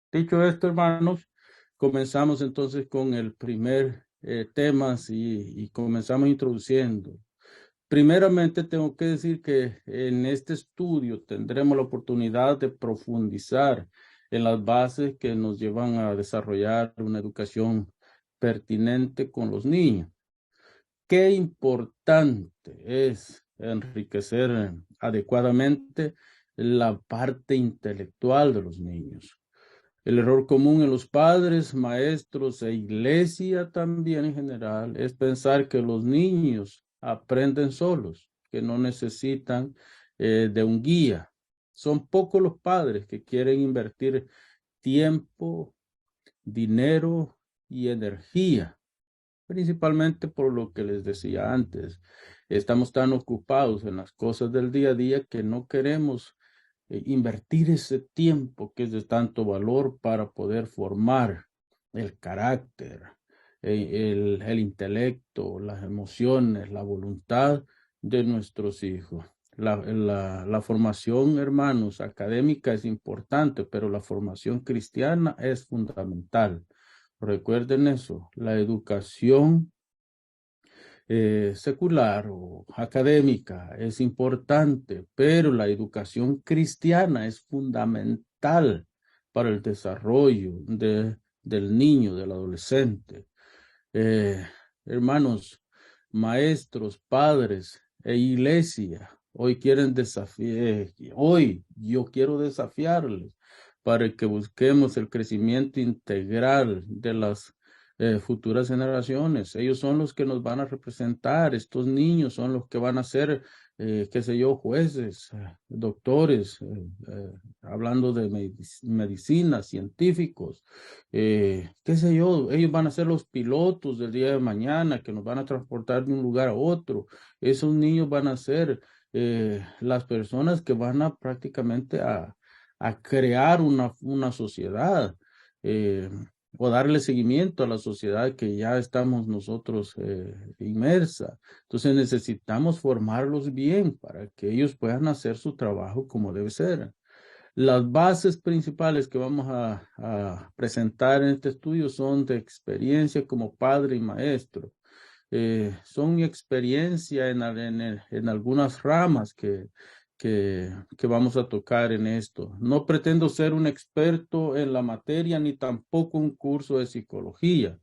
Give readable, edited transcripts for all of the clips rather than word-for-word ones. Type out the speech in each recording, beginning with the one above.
Dicho esto, hermanos, comenzamos entonces con el primer tema y comenzamos introduciendo. Primeramente, tengo que decir que en este estudio tendremos la oportunidad de profundizar en las bases que nos llevan a desarrollar una educación pertinente con los niños. Qué importante es enriquecer adecuadamente la parte intelectual de los niños. El error común en los padres, maestros e iglesia también en general es pensar que los niños aprenden solos, que no necesitan de un guía. Son pocos los padres que quieren invertir tiempo, dinero y energía, principalmente por lo que les decía antes. Estamos tan ocupados en las cosas del día a día que no queremos invertir ese tiempo que es de tanto valor para poder formar el carácter, el intelecto, las emociones, la voluntad de nuestros hijos. La formación, hermanos, académica es importante, pero la formación cristiana es fundamental. Recuerden eso, la educación secular o académica es importante, pero la educación cristiana es fundamental para el desarrollo del niño, del adolescente. Eh, Hermanos, maestros, padres e iglesia, hoy yo quiero desafiarles para que busquemos el crecimiento integral de las futuras generaciones. Ellos son los que nos van a representar, estos niños son los que van a ser, qué sé yo, jueces, doctores, hablando de medicina, científicos, qué sé yo, ellos van a ser los pilotos del día de mañana que nos van a transportar de un lugar a otro. Esos niños van a ser las personas que van a prácticamente a crear una sociedad eh, o darle seguimiento a la sociedad que ya estamos nosotros inmersa. Entonces necesitamos formarlos bien para que ellos puedan hacer su trabajo como debe ser. Las bases principales que vamos a presentar en este estudio son de experiencia como padre y maestro. Son mi experiencia en algunas ramas que vamos a tocar en esto. No pretendo ser un experto en la materia ni tampoco un curso de psicología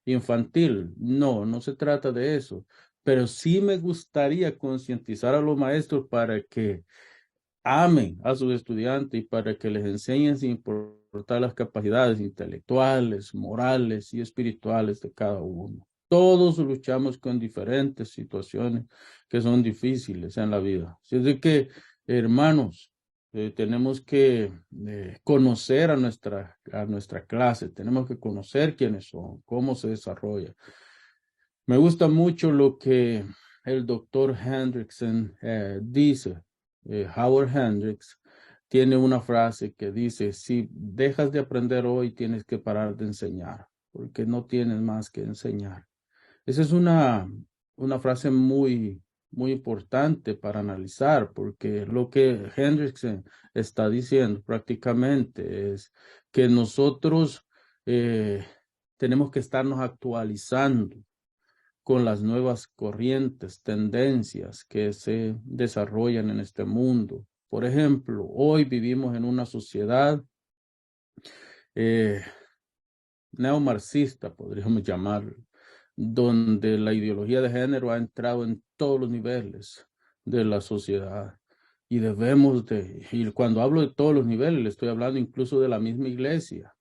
infantil. No, no se trata de eso. Pero sí me gustaría concientizar a los maestros para que amen a sus estudiantes y para que les enseñen sin importar las capacidades intelectuales, morales y espirituales de cada uno. Todos luchamos con diferentes situaciones que son difíciles en la vida. Así es de que, hermanos, tenemos que conocer a nuestra clase, tenemos que conocer quiénes son, cómo se desarrolla. Me gusta mucho lo que el doctor Hendrickson dice. Howard Hendricks tiene una frase que dice, si dejas de aprender hoy, tienes que parar de enseñar, porque no tienes más que enseñar. Esa es una frase muy importante para analizar, porque lo que Hendrickson está diciendo prácticamente es que nosotros tenemos que estarnos actualizando con las nuevas corrientes, tendencias que se desarrollan en este mundo. Por ejemplo, hoy vivimos en una sociedad eh, neomarxista, podríamos llamarlo, donde la ideología de género ha entrado en todos los niveles de la sociedad. Y cuando hablo de todos los niveles, le estoy hablando incluso de la misma iglesia,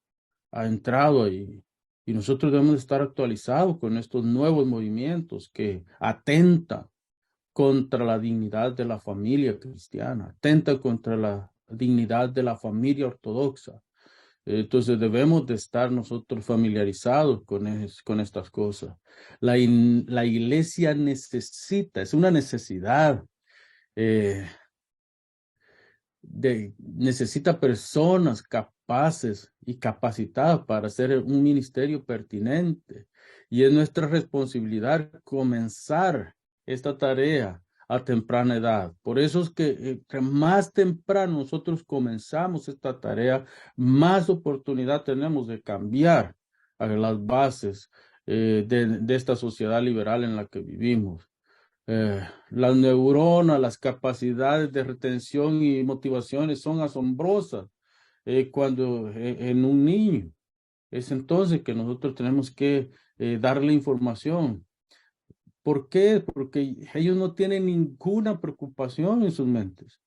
ha entrado ahí. Y nosotros debemos estar actualizados con estos nuevos movimientos que atentan contra la dignidad de la familia cristiana, atentan contra la dignidad de la familia ortodoxa. Entonces debemos de estar nosotros familiarizados con estas cosas. La iglesia necesita, es una necesidad, eh, necesita personas capaces y capacitadas para hacer un ministerio pertinente. Y es nuestra responsabilidad comenzar esta tarea a temprana edad. Por eso es que entre más temprano nosotros comenzamos esta tarea, más oportunidad tenemos de cambiar a las bases de esta sociedad liberal en la que vivimos. Las neuronas, las capacidades de retención y motivaciones son asombrosas cuando en un niño. Es entonces que nosotros tenemos que darle información. ¿Por qué? Porque ellos no tienen ninguna preocupación en sus mentes.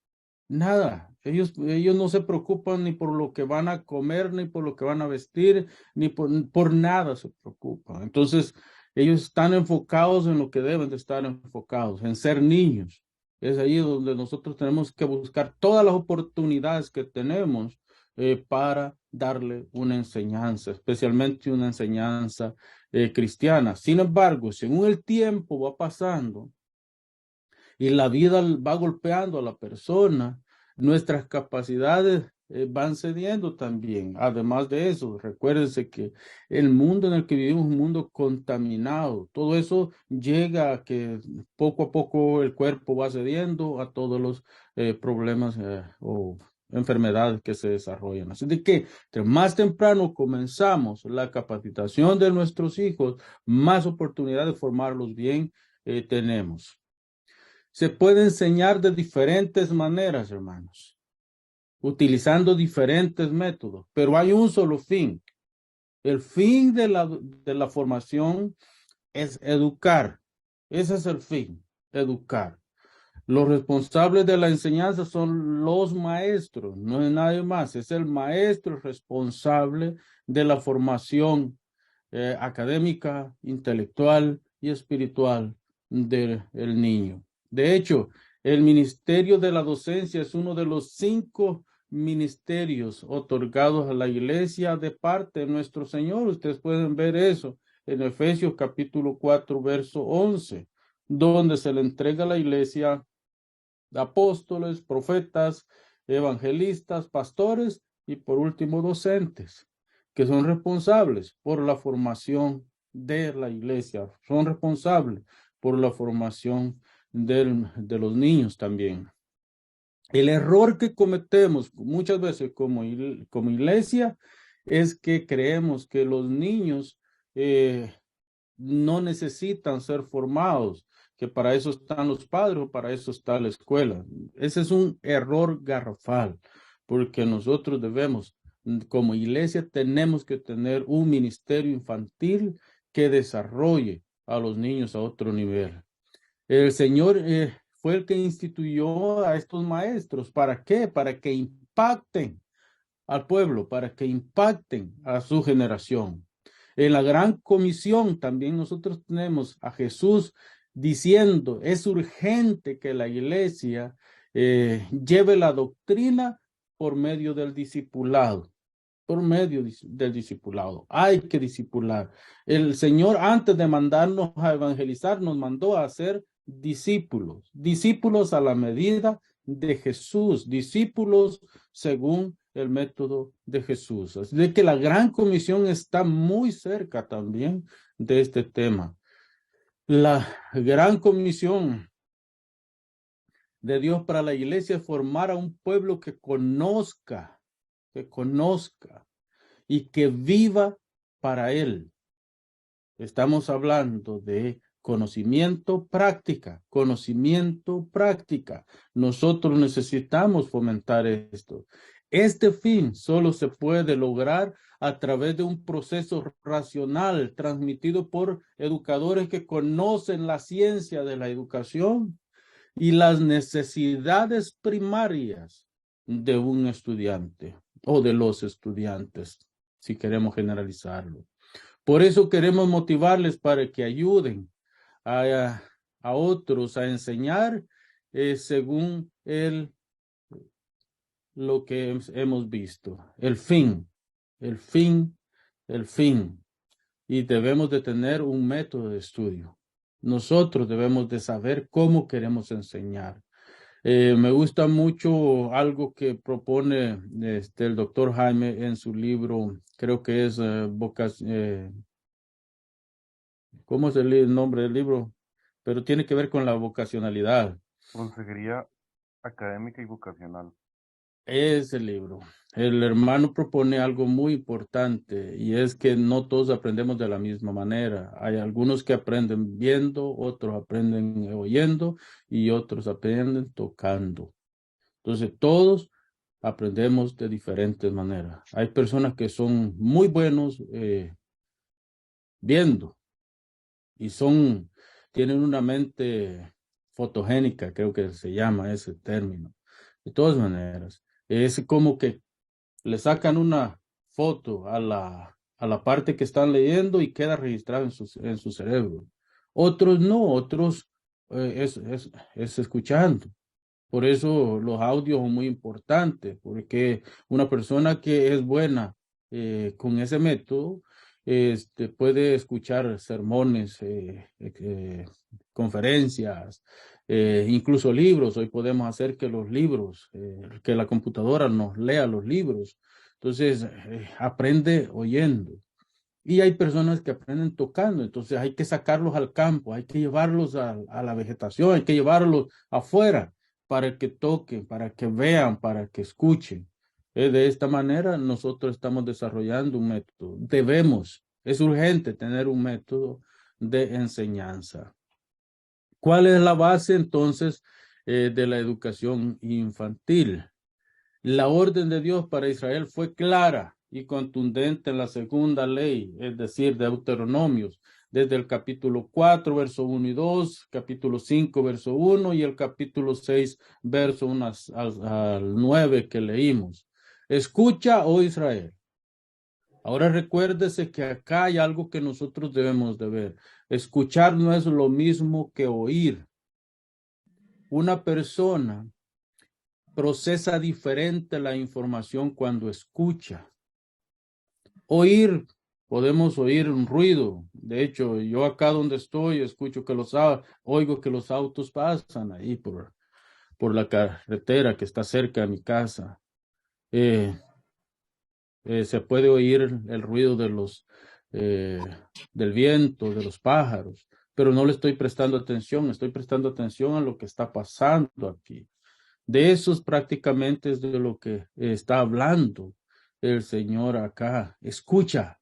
Nada. Ellos no se preocupan ni por lo que van a comer, ni por lo que van a vestir, ni por nada se preocupan. Entonces, ellos están enfocados en lo que deben de estar enfocados, en ser niños. Es ahí donde nosotros tenemos que buscar todas las oportunidades que tenemos para darle una enseñanza, especialmente una enseñanza cristiana. Sin embargo, según el tiempo va pasando, y la vida va golpeando a la persona, nuestras capacidades van cediendo también. Además de eso, recuérdense que el mundo en el que vivimos es un mundo contaminado. Todo eso llega a que poco a poco el cuerpo va cediendo a todos los problemas o enfermedades que se desarrollan. Así de que entre más temprano comenzamos la capacitación de nuestros hijos, más oportunidad de formarlos bien tenemos. Se puede enseñar de diferentes maneras, hermanos, utilizando diferentes métodos, pero hay un solo fin. El fin de la formación es educar. Ese es el fin, educar. Los responsables de la enseñanza son los maestros, no es nadie más. Es el maestro responsable de la formación académica, intelectual y espiritual del niño. De hecho, el ministerio de la docencia es uno de los 5 ministerios otorgados a la iglesia de parte de nuestro Señor. Ustedes pueden ver eso en Efesios capítulo 4, verso 11, donde se le entrega a la iglesia apóstoles, profetas, evangelistas, pastores y por último docentes, que son responsables por la formación de la iglesia, son responsables por la formación de los niños también. El error que cometemos muchas veces como iglesia es que creemos que los niños no necesitan ser formados, que para eso están los padres o para eso está la escuela. Ese es un error garrafal, porque nosotros debemos, como iglesia, tenemos que tener un ministerio infantil que desarrolle a los niños a otro nivel. El Señor fue el que instituyó a estos maestros. ¿Para qué? Para que impacten al pueblo, para que impacten a su generación. En la gran comisión también nosotros tenemos a Jesús diciendo, es urgente que la iglesia lleve la doctrina por medio del discipulado. Por medio del discipulado. Hay que discipular. El Señor, antes de mandarnos a evangelizar, nos mandó a hacer discípulos. Discípulos a la medida de Jesús. Discípulos según el método de Jesús. Así de que la gran comisión está muy cerca también de este tema. La gran comisión de Dios para la iglesia es formar a un pueblo que conozca y que viva para Él. Estamos hablando de conocimiento, práctica, conocimiento, práctica. Nosotros necesitamos fomentar esto. Este fin solo se puede lograr a través de un proceso racional transmitido por educadores que conocen la ciencia de la educación y las necesidades primarias de un estudiante o de los estudiantes, si queremos generalizarlo. Por eso queremos motivarles para que ayuden a otros a enseñar según lo que hemos visto. El fin. Y debemos de tener un método de estudio. Nosotros debemos de saber cómo queremos enseñar. Me gusta mucho algo que propone el doctor Jaime en su libro, creo que es ¿cómo es el nombre del libro? Pero tiene que ver con la vocacionalidad. Consejería académica y vocacional. Ese libro. El hermano propone algo muy importante y es que no todos aprendemos de la misma manera. Hay algunos que aprenden viendo, otros aprenden oyendo y otros aprenden tocando. Entonces, todos aprendemos de diferentes maneras. Hay personas que son muy buenos viendo y tienen una mente fotogénica, creo que se llama ese término. De todas maneras, es como que le sacan una foto a la parte que están leyendo y queda registrado en su cerebro. Otros no, otros es escuchando. Por eso los audios son muy importantes, porque una persona que es buena con ese método puede escuchar sermones, conferencias, incluso libros. Hoy podemos hacer que los libros, que la computadora nos lea los libros. Entonces, aprende oyendo. Y hay personas que aprenden tocando, entonces hay que sacarlos al campo, hay que llevarlos a la vegetación, hay que llevarlos afuera para que toquen, para que vean, para que escuchen. De esta manera nosotros estamos desarrollando un método. Es urgente tener un método de enseñanza. ¿Cuál es la base entonces de la educación infantil? La orden de Dios para Israel fue clara y contundente en la segunda ley, es decir, Deuteronomios, desde el capítulo 4, verso 1 y 2, capítulo 5, verso 1 y el capítulo 6, verso 1 al 9 que leímos. Escucha, oh Israel. Ahora recuérdese que acá hay algo que nosotros debemos de ver. Escuchar no es lo mismo que oír. Una persona procesa diferente la información cuando escucha. Oír, podemos oír un ruido. De hecho, yo acá donde estoy escucho que oigo que los autos pasan ahí por la carretera que está cerca de mi casa. Se puede oír el ruido del viento, de los pájaros, pero no le estoy prestando atención a lo que está pasando aquí. De eso prácticamente es de lo que está hablando el Señor acá. Escucha,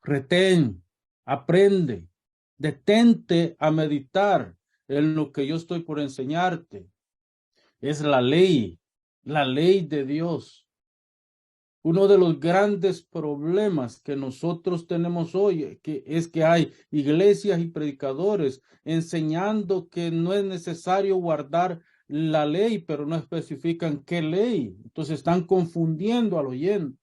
retén, aprende, detente a meditar en lo que yo estoy por enseñarte. Es la ley de Dios. Uno de los grandes problemas que nosotros tenemos hoy es que hay iglesias y predicadores enseñando que no es necesario guardar la ley, pero no especifican qué ley. Entonces están confundiendo al oyente.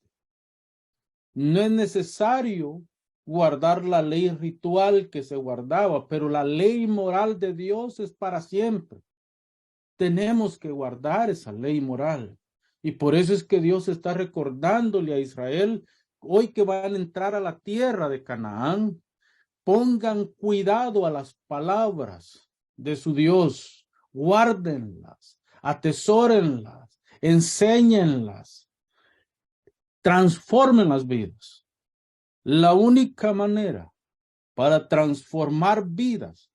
No es necesario guardar la ley ritual que se guardaba, pero la ley moral de Dios es para siempre. Tenemos que guardar esa ley moral. Y por eso es que Dios está recordándole a Israel, hoy que van a entrar a la tierra de Canaán, pongan cuidado a las palabras de su Dios, guárdenlas, atesórenlas, enséñenlas, transformen las vidas. La única manera para transformar vidas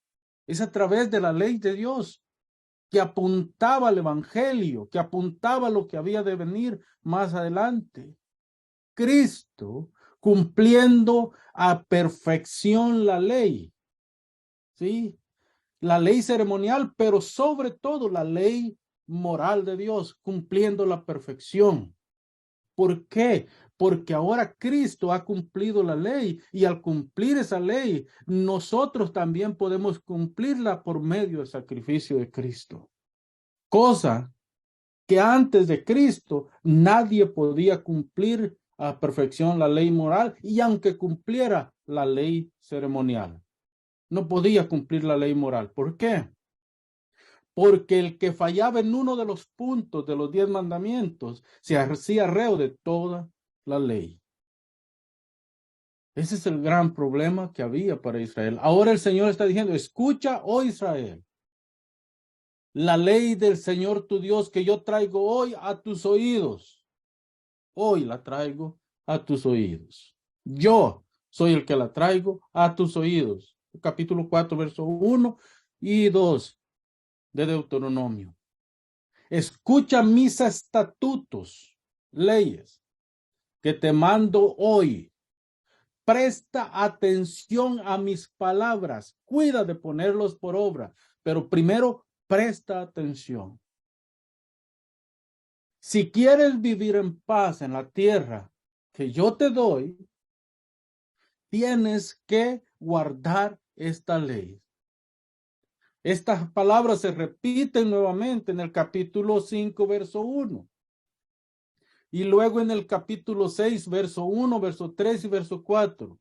es a través de la ley de Dios, que apuntaba al evangelio, que apuntaba a lo que había de venir más adelante. Cristo cumpliendo a perfección la ley, ¿sí? La ley ceremonial, pero sobre todo la ley moral de Dios, cumpliendo la perfección. ¿Por qué? Porque ahora Cristo ha cumplido la ley y al cumplir esa ley, nosotros también podemos cumplirla por medio del sacrificio de Cristo. Cosa que antes de Cristo nadie podía cumplir a perfección la ley moral y aunque cumpliera la ley ceremonial, no podía cumplir la ley moral. ¿Por qué? Porque el que fallaba en uno de los puntos de los 10 mandamientos se hacía reo de toda la ley. Ese es el gran problema que había para Israel. Ahora el Señor está diciendo, escucha, oh Israel, la ley del Señor tu Dios que yo traigo hoy a tus oídos. Hoy la traigo a tus oídos. Yo soy el que la traigo a tus oídos. Capítulo 4, verso 1 y 2. de Deuteronomio. Escucha mis estatutos, leyes, que te mando hoy. Presta atención a mis palabras. Cuida de ponerlos por obra. Pero primero, presta atención. Si quieres vivir en paz en la tierra que yo te doy, tienes que guardar esta ley. Estas palabras se repiten nuevamente en el capítulo 5, verso 1. Y luego en el capítulo 6, verso 1, verso 3 y verso 4.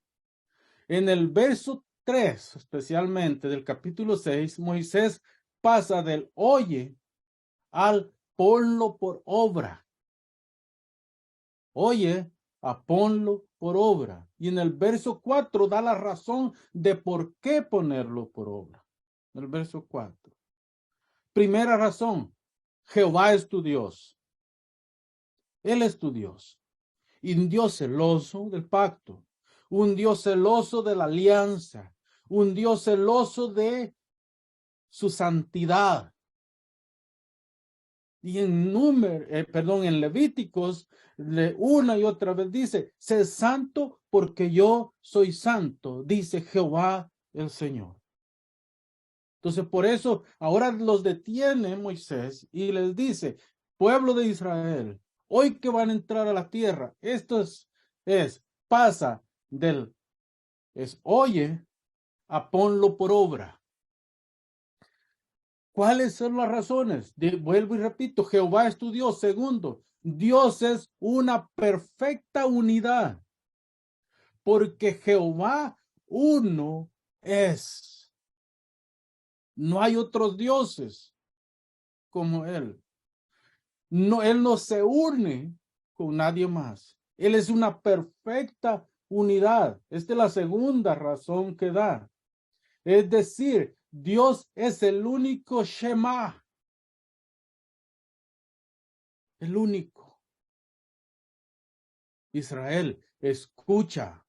En el verso 3, especialmente del capítulo 6, Moisés pasa del oye al ponlo por obra. Oye, a ponlo por obra. Y en el verso 4 da la razón de por qué ponerlo por obra. En el verso 4. Primera razón, Jehová es tu Dios. Él es tu Dios. Y un Dios celoso del pacto. Un Dios celoso de la alianza. Un Dios celoso de su santidad. Y en Levíticos, una y otra vez dice, sé santo porque yo soy santo, dice Jehová el Señor. Entonces, por eso, ahora los detiene Moisés y les dice, pueblo de Israel, hoy que van a entrar a la tierra, esto pasa oye, a ponlo por obra. ¿Cuáles son las razones? Vuelvo y repito, Jehová es tu Dios. Segundo, Dios es una perfecta unidad, porque Jehová uno es. No hay otros dioses como Él. No, Él no se une con nadie más. Él es una perfecta unidad. Esta es la segunda razón que da. Es decir, Dios es el único Shema. El único. Israel, escucha.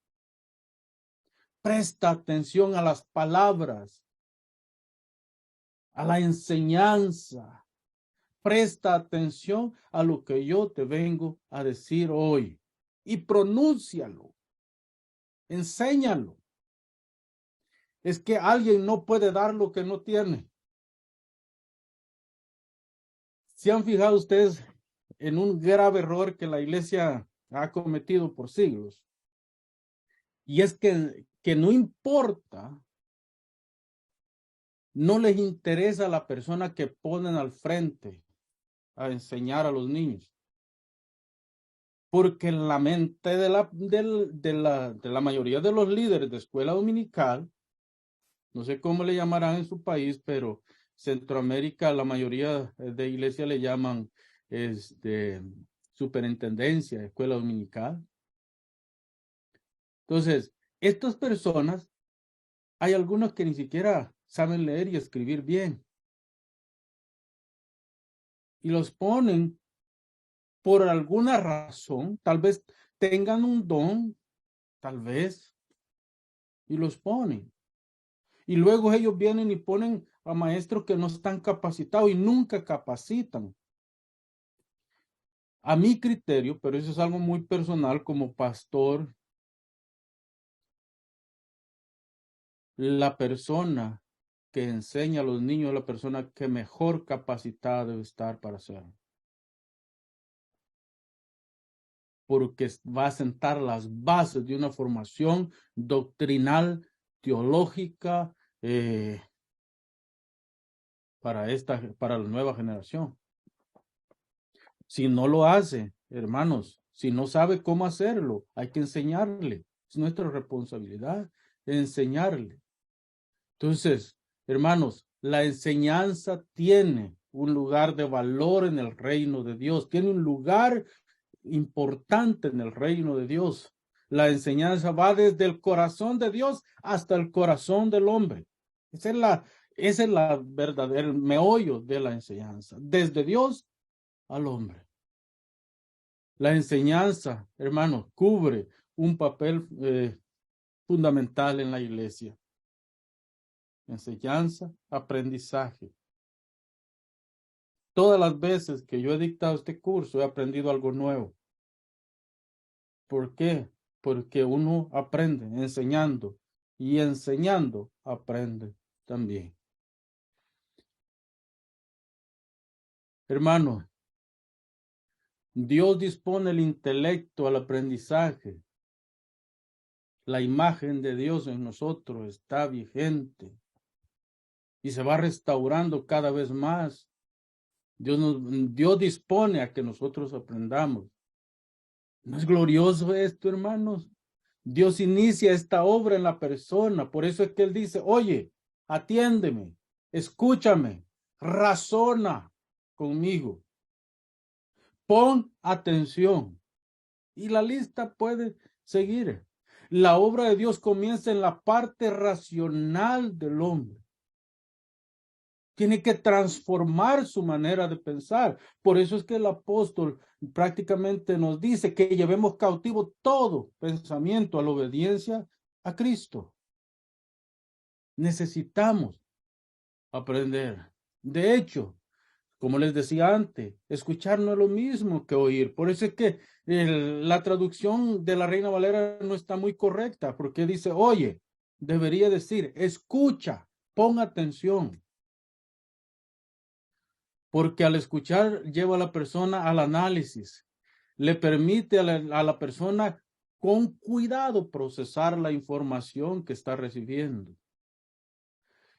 Presta atención a las palabras, a la enseñanza. Presta atención a lo que yo te vengo a decir hoy. Y pronúncialo. Enséñalo. Es que alguien no puede dar lo que no tiene. ¿Se han fijado ustedes en un grave error que la iglesia ha cometido por siglos? Y es que no importa, no les interesa la persona que ponen al frente a enseñar a los niños. Porque en la mente de la mayoría de los líderes de escuela dominical, no sé cómo le llamarán en su país, pero Centroamérica, la mayoría de iglesias le llaman superintendencia, escuela dominical. Entonces, estas personas, hay algunos que ni siquiera saben leer y escribir bien. Y los ponen por alguna razón, tal vez tengan un don, tal vez, y los ponen. Y luego ellos vienen y ponen a maestros que no están capacitados y nunca capacitan. A mi criterio, pero eso es algo muy personal como pastor, la persona que enseña a los niños es la persona que mejor capacitada debe estar para hacerlo. Porque va a sentar las bases de una formación doctrinal, teológica, para la nueva generación. Si no lo hace, hermanos, si no sabe cómo hacerlo, hay que enseñarle. Es nuestra responsabilidad enseñarle. Entonces, hermanos, la enseñanza tiene un lugar de valor en el reino de Dios, tiene un lugar importante en el reino de Dios. La enseñanza va desde el corazón de Dios hasta el corazón del hombre. Esa es la verdadera, el meollo de la enseñanza, desde Dios al hombre. La enseñanza, hermano, cubre un papel fundamental en la iglesia. Enseñanza, aprendizaje. Todas las veces que yo he dictado este curso he aprendido algo nuevo. ¿Por qué? Porque uno aprende enseñando y enseñando aprende también. Hermano, Dios dispone el intelecto al aprendizaje. La imagen de Dios en nosotros está vigente y se va restaurando cada vez más. Dios dispone a que nosotros aprendamos. ¿No es glorioso esto, hermanos? Dios inicia esta obra en la persona. Por eso es que Él dice, oye, atiéndeme, escúchame, razona conmigo, pon atención. Y la lista puede seguir. La obra de Dios comienza en la parte racional del hombre. Tiene que transformar su manera de pensar. Por eso es que el apóstol prácticamente nos dice que llevemos cautivo todo pensamiento a la obediencia a Cristo. Necesitamos aprender. De hecho, como les decía antes, escuchar no es lo mismo que oír. Por eso es que la traducción de la Reina Valera no está muy correcta, porque dice, oye, debería decir, escucha, pon atención. Porque al escuchar lleva a la persona al análisis, le permite a la persona con cuidado procesar la información que está recibiendo.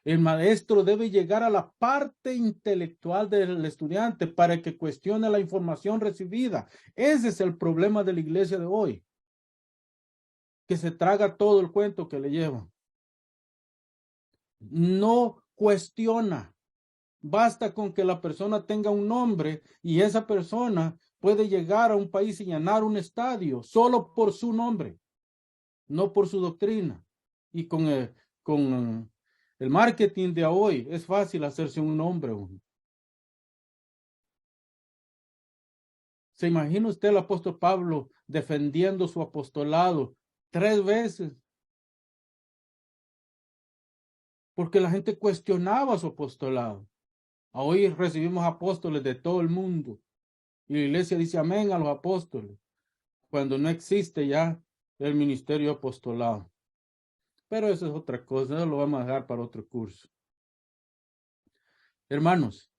El maestro debe llegar a la parte intelectual del estudiante para que cuestione la información recibida. Ese es el problema de la iglesia de hoy, que se traga todo el cuento que le llevan. No cuestiona. Basta con que la persona tenga un nombre y esa persona puede llegar a un país y llenar un estadio solo por su nombre, no por su doctrina. Y con el marketing de hoy es fácil hacerse un nombre. ¿Se imagina usted el apóstol Pablo defendiendo su apostolado 3 veces? Porque la gente cuestionaba su apostolado. Hoy recibimos apóstoles de todo el mundo. Y la iglesia dice amén a los apóstoles, cuando no existe ya el ministerio apostolado. Pero eso es otra cosa, eso lo vamos a dejar para otro curso. Hermanos,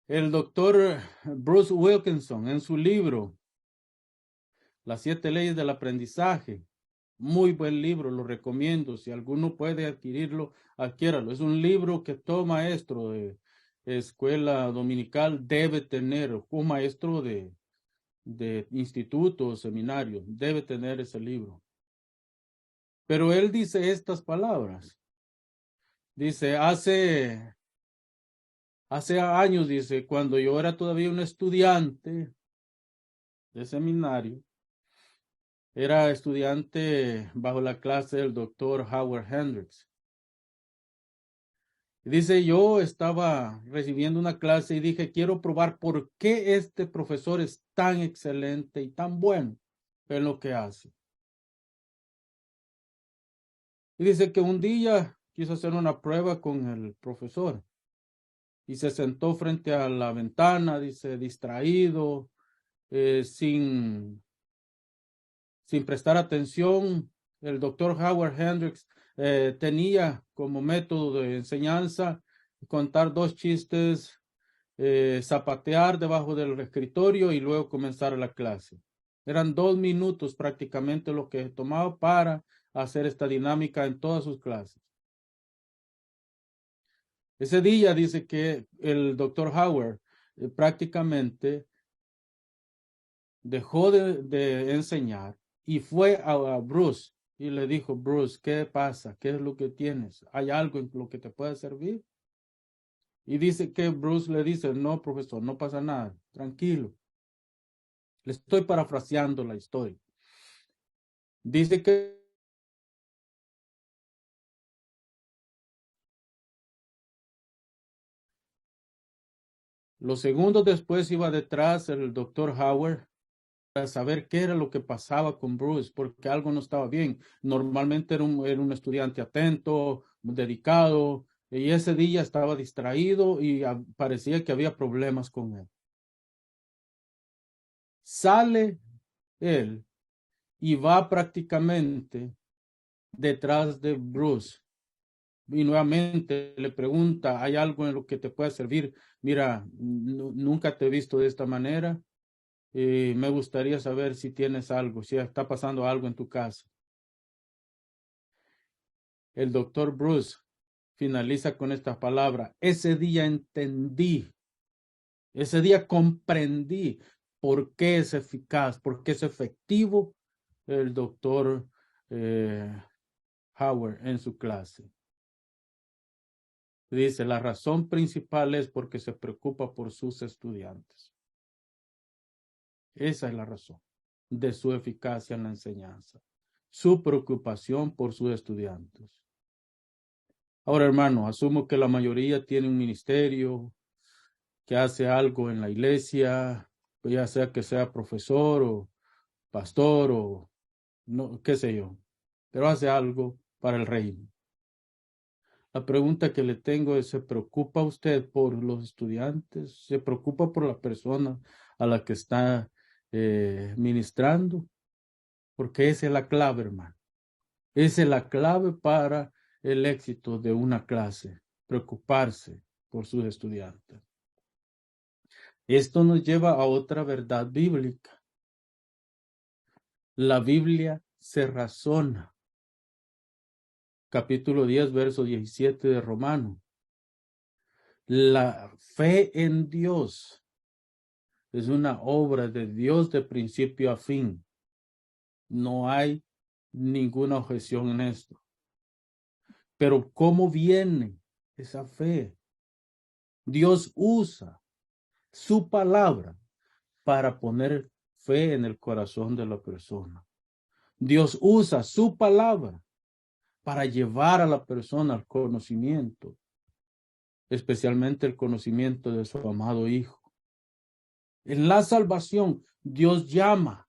el doctor Bruce Wilkinson en su libro Las 7 leyes del aprendizaje, muy buen libro, lo recomiendo. Si alguno puede adquirirlo, adquiéralo. Es un libro que todo maestro de escuela dominical debe tener, un maestro de instituto o seminario, debe tener ese libro. Pero él dice estas palabras. Dice, hace años, dice, cuando yo era todavía un estudiante de seminario, era estudiante bajo la clase del doctor Howard Hendricks. Dice, yo estaba recibiendo una clase y dije, quiero probar por qué este profesor es tan excelente y tan bueno en lo que hace. Y dice que un día quiso hacer una prueba con el profesor y se sentó frente a la ventana, dice, distraído, sin prestar atención. El doctor Howard Hendricks tenía como método de enseñanza contar 2 chistes, zapatear debajo del escritorio y luego comenzar la clase. Eran 2 minutos prácticamente lo que tomaba para hacer esta dinámica en todas sus clases. Ese día dice que el doctor Howard prácticamente dejó de enseñar y fue a Bruce y le dijo, Bruce, ¿qué pasa? ¿Qué es lo que tienes? ¿Hay algo en lo que te pueda servir? Y dice que Bruce le dice, no, profesor, no pasa nada, tranquilo. Le estoy parafraseando la historia. Dice que los segundos después iba detrás el doctor Howard a saber qué era lo que pasaba con Bruce, porque algo no estaba bien. Normalmente era un estudiante atento, dedicado, Y ese día estaba distraído y parecía que había problemas con él. Sale él y va prácticamente detrás de Bruce. Y nuevamente le pregunta, ¿hay algo en lo que te pueda servir? Mira, nunca te he visto de esta manera. Me gustaría saber si tienes algo, si está pasando algo en tu casa. El doctor Bruce finaliza con esta palabra: ese día entendí, ese día comprendí por qué es eficaz, por qué es efectivo el doctor Howard en su clase. Dice, la razón principal es porque se preocupa por sus estudiantes. Esa es la razón de su eficacia en la enseñanza, su preocupación por sus estudiantes. Ahora, hermano, asumo que la mayoría tiene un ministerio, que hace algo en la iglesia, ya sea que sea profesor o pastor o no, qué sé yo, pero hace algo para el reino. La pregunta que le tengo es, ¿se preocupa usted por los estudiantes? ¿Se preocupa por la persona a la que está ministrando? Porque esa es la clave, hermano. Esa es la clave para el éxito de una clase, preocuparse por sus estudiantes. Esto nos lleva a otra verdad bíblica. La Biblia se razona. Capítulo 10, verso 17 de Romano. La fe en Dios es una obra de Dios de principio a fin. No hay ninguna objeción en esto. Pero ¿cómo viene esa fe? Dios usa su palabra para poner fe en el corazón de la persona. Dios usa su palabra para llevar a la persona al conocimiento, especialmente el conocimiento de su amado Hijo. En la salvación, Dios llama,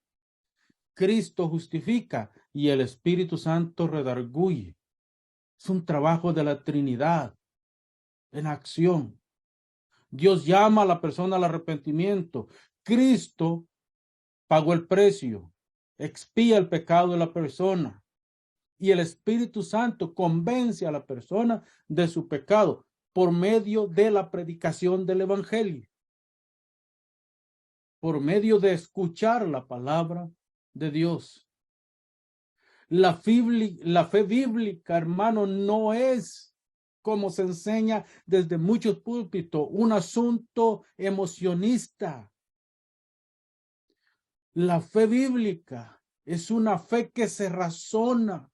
Cristo justifica y el Espíritu Santo redarguye. Es un trabajo de la Trinidad en acción. Dios llama a la persona al arrepentimiento. Cristo pagó el precio, expía el pecado de la persona y el Espíritu Santo convence a la persona de su pecado por medio de la predicación del Evangelio, por medio de escuchar la palabra de Dios. La fe bíblica, hermano, no es, como se enseña desde muchos púlpitos, un asunto emocionista. La fe bíblica es una fe que se razona.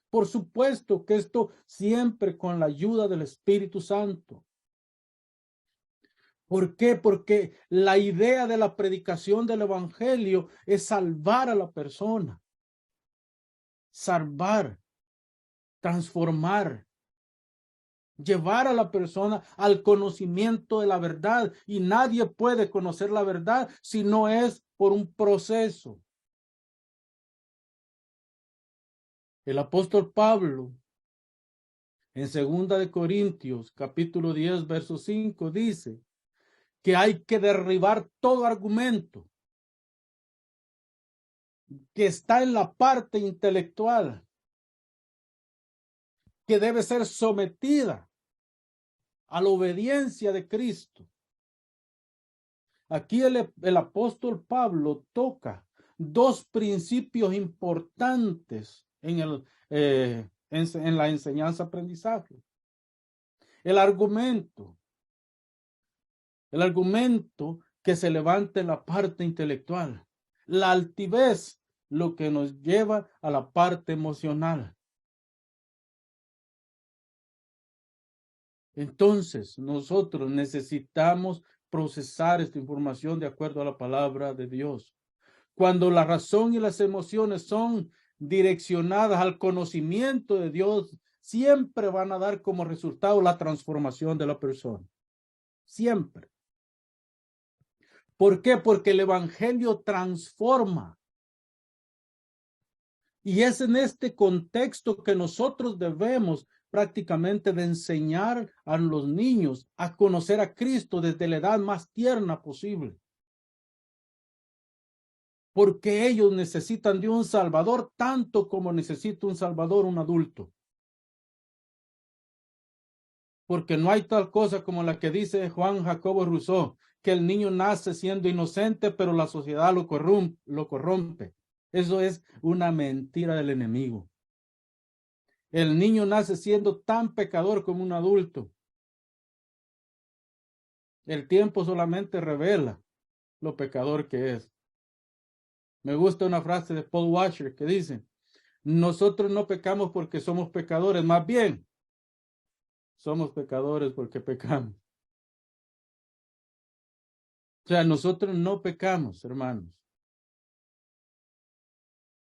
Por supuesto que esto siempre con la ayuda del Espíritu Santo. ¿Por qué? Porque la idea de la predicación del Evangelio es salvar a la persona. Salvar, transformar, llevar a la persona al conocimiento de la verdad. Y nadie puede conocer la verdad si no es por un proceso. El apóstol Pablo, en 2 de Corintios, capítulo 10, verso 5, dice que hay que derribar todo argumento que está en la parte intelectual, que debe ser sometida a la obediencia de Cristo. Aquí el apóstol Pablo toca dos principios importantes en la enseñanza-aprendizaje. El argumento que se levanta en la parte intelectual. La altivez, lo que nos lleva a la parte emocional. Entonces, nosotros necesitamos procesar esta información de acuerdo a la palabra de Dios. Cuando la razón y las emociones son direccionadas al conocimiento de Dios, siempre van a dar como resultado la transformación de la persona. Siempre. ¿Por qué? Porque el Evangelio transforma. Y es en este contexto que nosotros debemos prácticamente de enseñar a los niños a conocer a Cristo desde la edad más tierna posible. Porque ellos necesitan de un Salvador tanto como necesita un Salvador un adulto. Porque no hay tal cosa como la que dice Juan Jacobo Rousseau, que el niño nace siendo inocente, pero la sociedad lo corrompe. Eso es una mentira del enemigo. El niño nace siendo tan pecador como un adulto. El tiempo solamente revela lo pecador que es. Me gusta una frase de Paul Washer que dice, nosotros no pecamos porque somos pecadores, más bien somos pecadores porque pecamos. O sea, nosotros no pecamos, hermanos,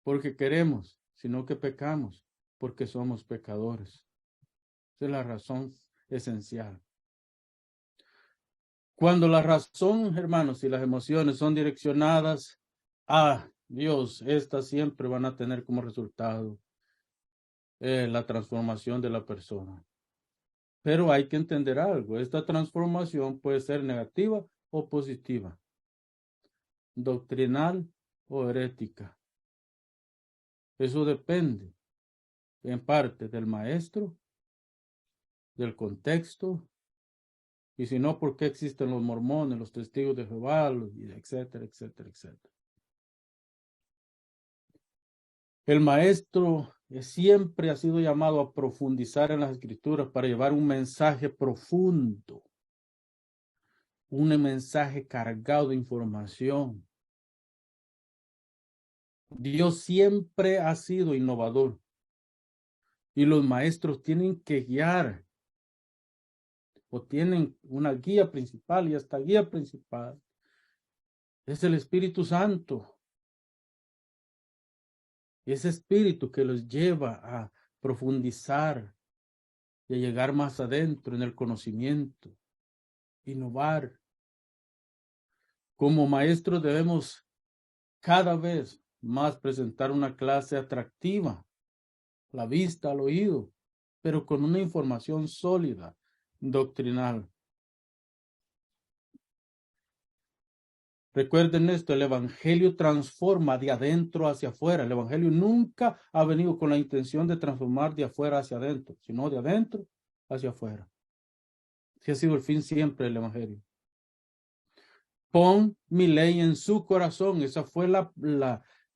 porque queremos, sino que pecamos porque somos pecadores. Esa es la razón esencial. Cuando la razón, hermanos, y las emociones son direccionadas a Dios, estas siempre van a tener como resultado la transformación de la persona. Pero hay que entender algo, esta transformación puede ser negativa o positiva, doctrinal o herética. Eso depende en parte del maestro, del contexto, y si no, ¿por qué existen los mormones, los testigos de Jehová, etcétera, etcétera, etcétera? El maestro siempre ha sido llamado a profundizar en las escrituras para llevar un mensaje profundo, un mensaje cargado de información. Dios siempre ha sido innovador y los maestros tienen que guiar o tienen una guía principal, y esta guía principal es el Espíritu Santo. Ese espíritu que los lleva a profundizar y a llegar más adentro en el conocimiento, innovar. Como maestros debemos cada vez más presentar una clase atractiva, a la vista, al oído, pero con una información sólida, doctrinal. Recuerden esto, el evangelio transforma de adentro hacia afuera. El evangelio nunca ha venido con la intención de transformar de afuera hacia adentro, sino de adentro hacia afuera. Ese ha sido el fin siempre del evangelio. Pon mi ley en su corazón. Esa fue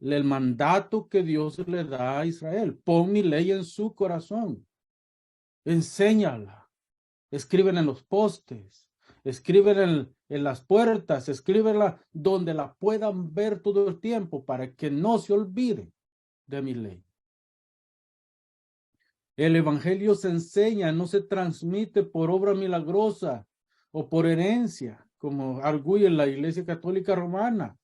el mandato que Dios le da a Israel. Pon mi ley en su corazón. Enséñala. Escríbela en los postes. Escríbela en las puertas. Escríbela donde la puedan ver todo el tiempo para que no se olvide de mi ley. El evangelio se enseña, no se transmite por obra milagrosa o por herencia, como arguye la Iglesia Católica Romana.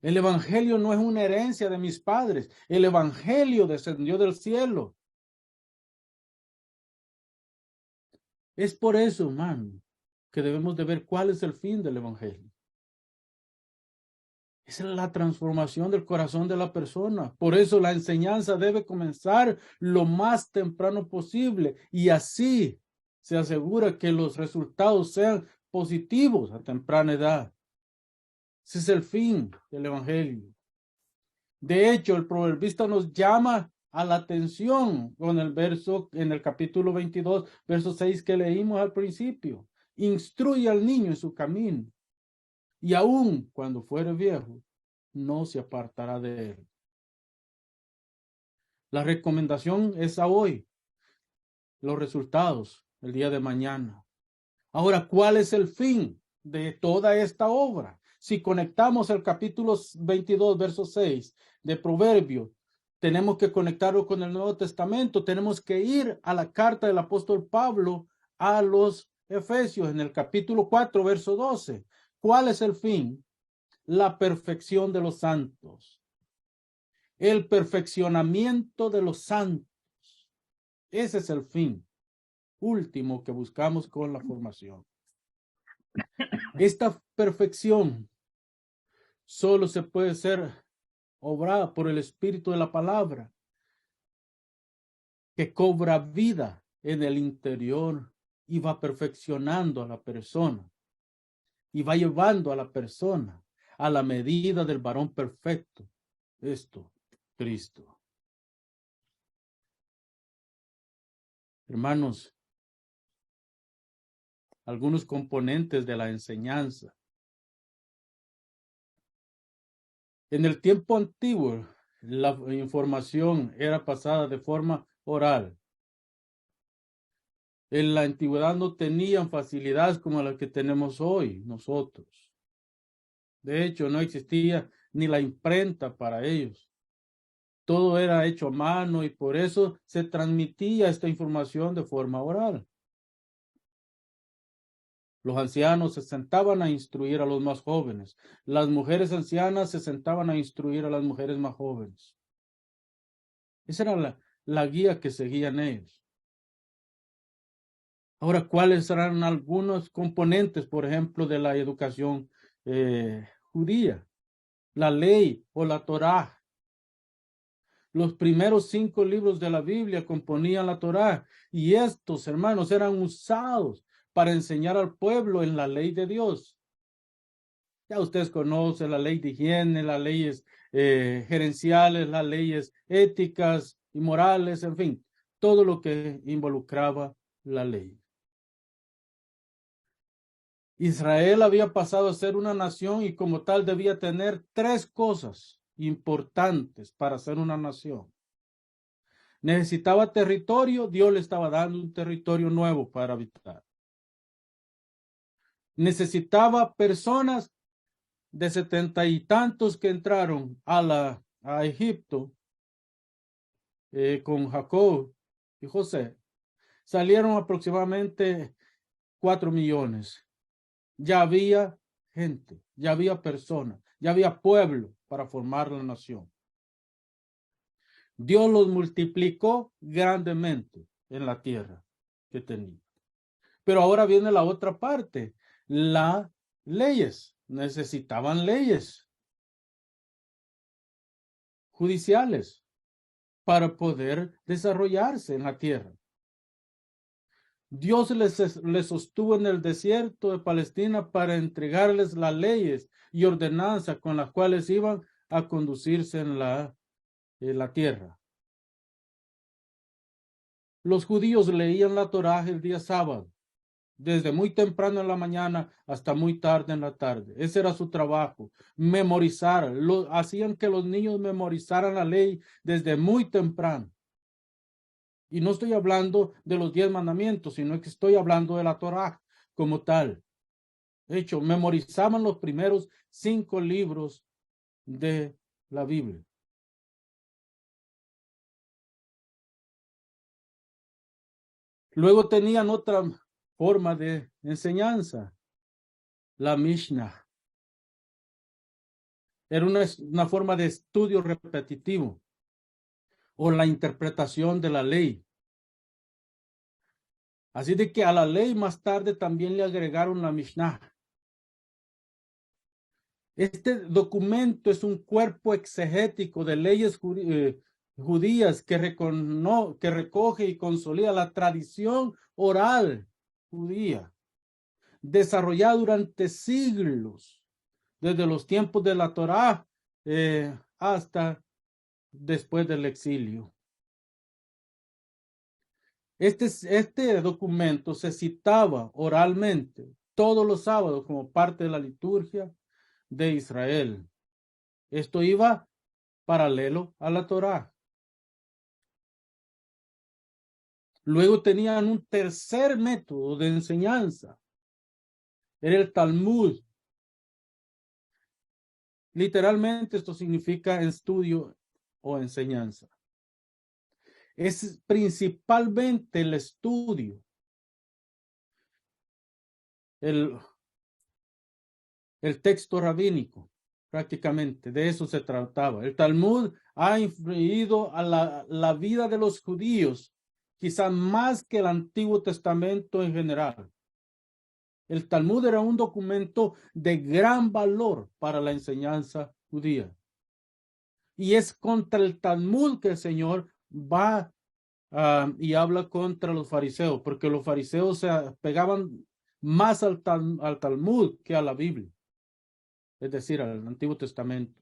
El evangelio no es una herencia de mis padres. El evangelio descendió del cielo. Es por eso, hermano, que debemos de ver cuál es el fin del evangelio. Esa es la transformación del corazón de la persona. Por eso la enseñanza debe comenzar lo más temprano posible y así se asegura que los resultados sean positivos a temprana edad. Ese es el fin del evangelio. De hecho, el proverbista nos llama a la atención con el verso en el capítulo 22, verso 6 que leímos al principio. Instruye al niño en su camino y aun cuando fuere viejo, no se apartará de él. La recomendación es a hoy, los resultados el día de mañana. Ahora, ¿cuál es el fin de toda esta obra? Si conectamos el capítulo 22, verso 6 de Proverbios, tenemos que conectarlo con el Nuevo Testamento, tenemos que ir a la carta del apóstol Pablo a los Efesios en el capítulo 4, verso 12. ¿Cuál es el fin? La perfección de los santos. El perfeccionamiento de los santos. Ese es el fin último que buscamos con la formación. Esta perfección solo se puede ser obrada por el espíritu de la palabra. que cobra vida en el interior y va perfeccionando a la persona y va llevando a la persona a la medida del varón perfecto. Esto, Cristo. Hermanos, algunos componentes de la enseñanza. En el tiempo antiguo, la información era pasada de forma oral. En la antigüedad no tenían facilidades como las que tenemos hoy nosotros. De hecho, no existía ni la imprenta para ellos. Todo era hecho a mano y por eso se transmitía esta información de forma oral. Los ancianos se sentaban a instruir a los más jóvenes. Las mujeres ancianas se sentaban a instruir a las mujeres más jóvenes. Esa era la guía que seguían ellos. Ahora, ¿cuáles serán algunos componentes, por ejemplo, de la educación judía? La ley o la Torá. Los primeros 5 libros de la Biblia componían la Torá y estos, hermanos, eran usados para enseñar al pueblo en la ley de Dios. Ya ustedes conocen la ley de higiene, las leyes gerenciales, las leyes éticas y morales, en fin, todo lo que involucraba la ley. Israel había pasado a ser una nación y como tal debía tener 3 cosas importantes para ser una nación. Necesitaba territorio, Dios le estaba dando un territorio nuevo para habitar. Necesitaba personas de 70 y tantos que entraron a Egipto con Jacob y José. Salieron aproximadamente 4 millones. Ya había gente, ya había personas, ya había pueblo para formar la nación. Dios los multiplicó grandemente en la tierra que tenía. Pero ahora viene la otra parte, las leyes. Necesitaban leyes judiciales para poder desarrollarse en la tierra. Dios les sostuvo en el desierto de Palestina para entregarles las leyes y ordenanzas con las cuales iban a conducirse en la tierra. Los judíos leían la Torá el día sábado, desde muy temprano en la mañana hasta muy tarde en la tarde. Ese era su trabajo, memorizar. Hacían que los niños memorizaran la ley desde muy temprano. Y no estoy hablando de los 10 mandamientos, sino que estoy hablando de la Torá como tal. De hecho, memorizaban los primeros 5 libros de la Biblia. Luego tenían otra forma de enseñanza, la Mishnah. Era una forma de estudio repetitivo o la interpretación de la ley. Así de que a la ley más tarde también le agregaron la Mishnah. Este documento es un cuerpo exegético de leyes judías que recoge y consolida la tradición oral judía, desarrollada durante siglos, desde los tiempos de la Torá hasta después del exilio. Este documento se citaba oralmente todos los sábados como parte de la liturgia de Israel. Esto iba paralelo a la Torá. Luego tenían un tercer método de enseñanza. Era el Talmud. Literalmente esto significa estudio o enseñanza. Es principalmente el estudio. El texto rabínico, prácticamente, de eso se trataba. El Talmud ha influido a la vida de los judíos, quizás más que el Antiguo Testamento en general. El Talmud era un documento de gran valor para la enseñanza judía. Y es contra el Talmud que el Señor va y habla contra los fariseos, porque los fariseos se pegaban más al Talmud que a la Biblia, es decir, al Antiguo Testamento.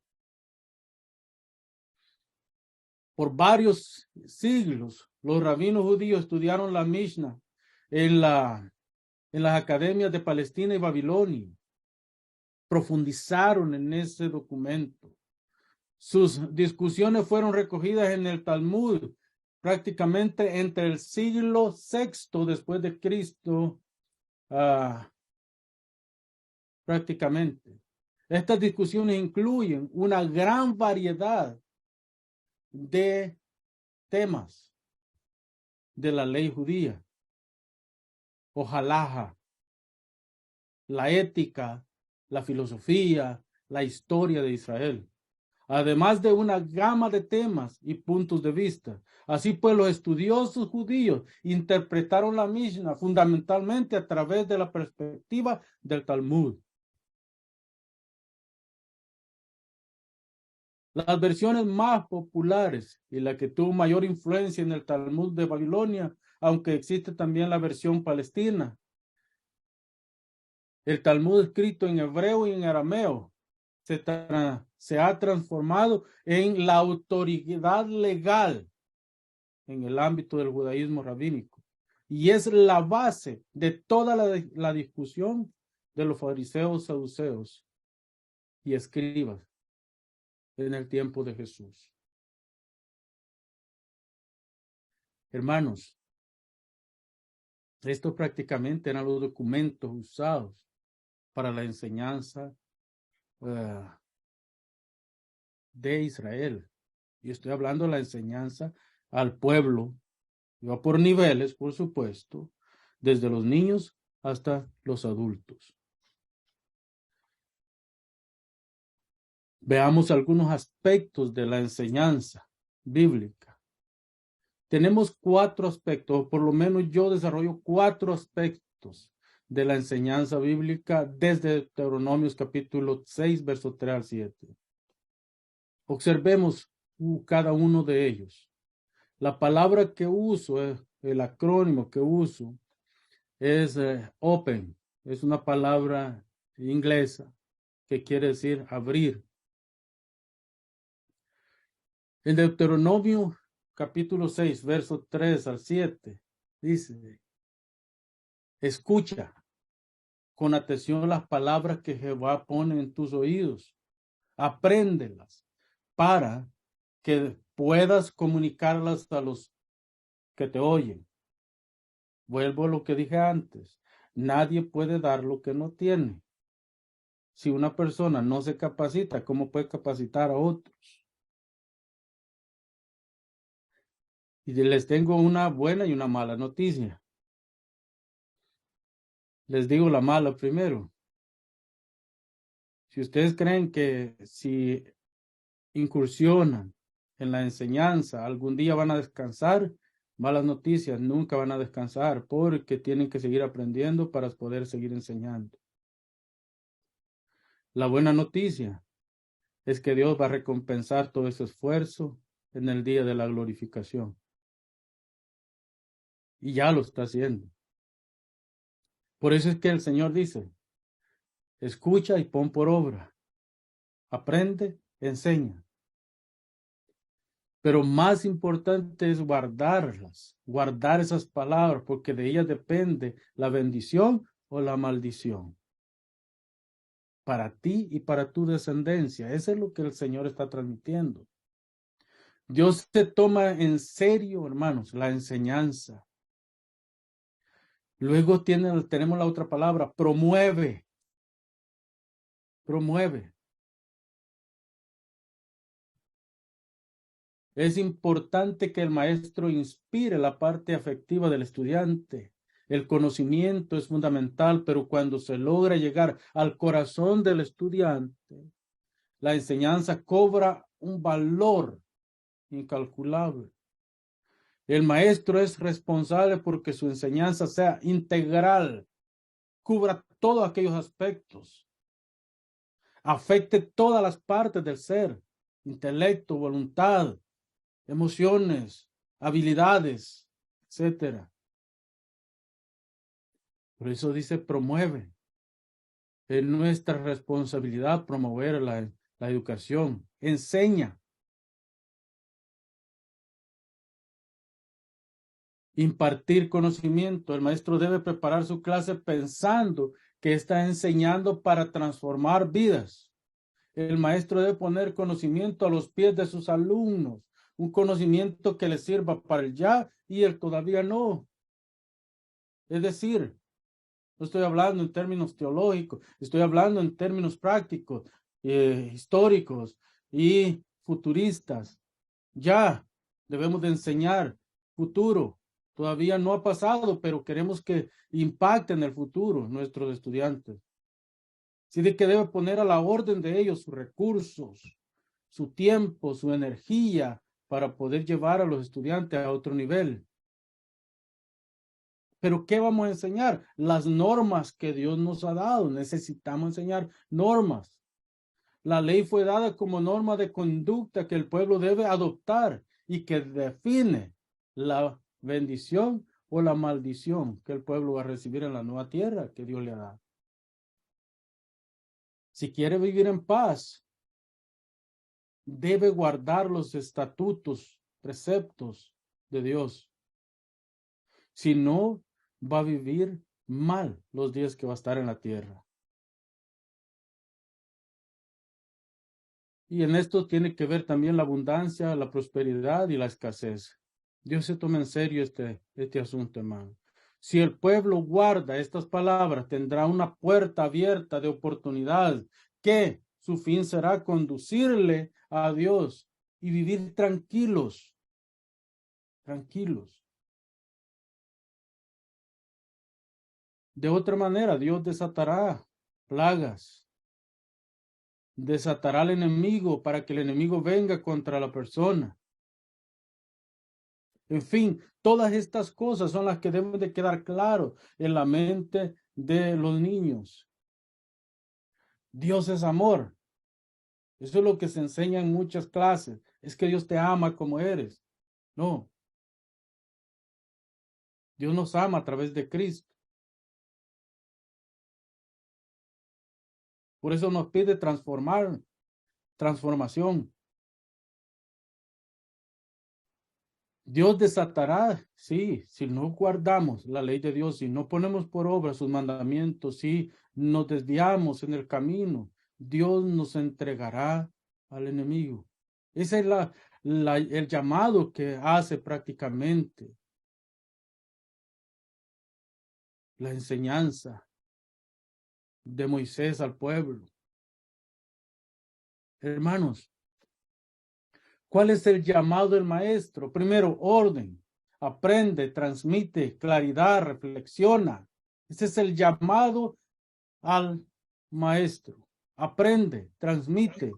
Por varios siglos, los rabinos judíos estudiaron la Mishnah en las academias de Palestina y Babilonia. Profundizaron en ese documento. Sus discusiones fueron recogidas en el Talmud prácticamente entre el siglo VI después de Cristo, prácticamente. Estas discusiones incluyen una gran variedad de temas de la ley judía, o halaja, la ética, la filosofía, la historia de Israel, además de una gama de temas y puntos de vista. Así pues, los estudiosos judíos interpretaron la Mishnah fundamentalmente a través de la perspectiva del Talmud. Las versiones más populares y la que tuvo mayor influencia en el Talmud de Babilonia, aunque existe también la versión palestina. El Talmud escrito en hebreo y en arameo se ha transformado en la autoridad legal en el ámbito del judaísmo rabínico y es la base de toda la discusión de los fariseos, saduceos y escribas en el tiempo de Jesús. Hermanos, estos prácticamente eran los documentos usados para la enseñanza de Israel. Y estoy hablando de la enseñanza al pueblo, va por niveles, por supuesto, desde los niños hasta los adultos. Veamos algunos aspectos de la enseñanza bíblica. Tenemos 4 aspectos, o por lo menos yo desarrollo 4 aspectos de la enseñanza bíblica desde Deuteronomios capítulo 6, verso 3 al 7. Observemos cada uno de ellos. La palabra que uso, el acrónimo que uso, es open. Es una palabra inglesa que quiere decir abrir. En Deuteronomio capítulo 6, verso 3 al 7, dice: escucha con atención las palabras que Jehová pone en tus oídos. Apréndelas para que puedas comunicarlas a los que te oyen. Vuelvo a lo que dije antes. Nadie puede dar lo que no tiene. Si una persona no se capacita, ¿cómo puede capacitar a otros? Y les tengo una buena y una mala noticia. Les digo la mala primero. Si ustedes creen que si incursionan en la enseñanza, algún día van a descansar, malas noticias, nunca van a descansar porque tienen que seguir aprendiendo para poder seguir enseñando. La buena noticia es que Dios va a recompensar todo ese esfuerzo en el día de la glorificación. Y ya lo está haciendo. Por eso es que el Señor dice: escucha y pon por obra. Aprende, enseña. Pero más importante es guardarlas, guardar esas palabras, porque de ellas depende la bendición o la maldición. Para ti y para tu descendencia. Eso es lo que el Señor está transmitiendo. Dios se toma en serio, hermanos, la enseñanza. Luego tenemos la otra palabra, promueve. Promueve. Es importante que el maestro inspire la parte afectiva del estudiante. El conocimiento es fundamental, pero cuando se logra llegar al corazón del estudiante, la enseñanza cobra un valor incalculable. El maestro es responsable porque su enseñanza sea integral, cubra todos aquellos aspectos, afecte todas las partes del ser, intelecto, voluntad, emociones, habilidades, etcétera. Por eso dice promueve. Es nuestra responsabilidad promover la educación. Enseña. Impartir conocimiento. El maestro debe preparar su clase pensando que está enseñando para transformar vidas. El maestro debe poner conocimiento a los pies de sus alumnos, un conocimiento que les sirva para el ya y el todavía no. Es decir, no estoy hablando en términos teológicos, estoy hablando en términos prácticos, históricos y futuristas. Ya debemos de enseñar futuro. Todavía no ha pasado, pero queremos que impacte en el futuro nuestros estudiantes. Así de que debe poner a la orden de ellos sus recursos, su tiempo, su energía para poder llevar a los estudiantes a otro nivel. Pero ¿qué vamos a enseñar? Las normas que Dios nos ha dado. Necesitamos enseñar normas. La ley fue dada como norma de conducta que el pueblo debe adoptar y que define la bendición o la maldición que el pueblo va a recibir en la nueva tierra que Dios le ha dado. Si quiere vivir en paz, debe guardar los estatutos, preceptos de Dios. Si no, va a vivir mal los días que va a estar en la tierra. Y en esto tiene que ver también la abundancia, la prosperidad y la escasez. Dios se toma en serio este asunto, hermano. Si el pueblo guarda estas palabras, tendrá una puerta abierta de oportunidad que su fin será conducirle a Dios y vivir tranquilos, tranquilos. De otra manera, Dios desatará plagas, desatará al enemigo para que el enemigo venga contra la persona. En fin, todas estas cosas son las que deben de quedar claro en la mente de los niños. Dios es amor. Eso es lo que se enseña en muchas clases. Es que Dios te ama como eres. No. Dios nos ama a través de Cristo. Por eso nos pide transformación. Dios desatará, sí, si no guardamos la ley de Dios, si no ponemos por obra sus mandamientos, si nos desviamos en el camino, Dios nos entregará al enemigo. Ese es el llamado que hace prácticamente la enseñanza de Moisés al pueblo. Hermanos, ¿cuál es el llamado del maestro? Primero, orden. Aprende, transmite, claridad, reflexiona. Ese es el llamado al maestro. Aprende, transmite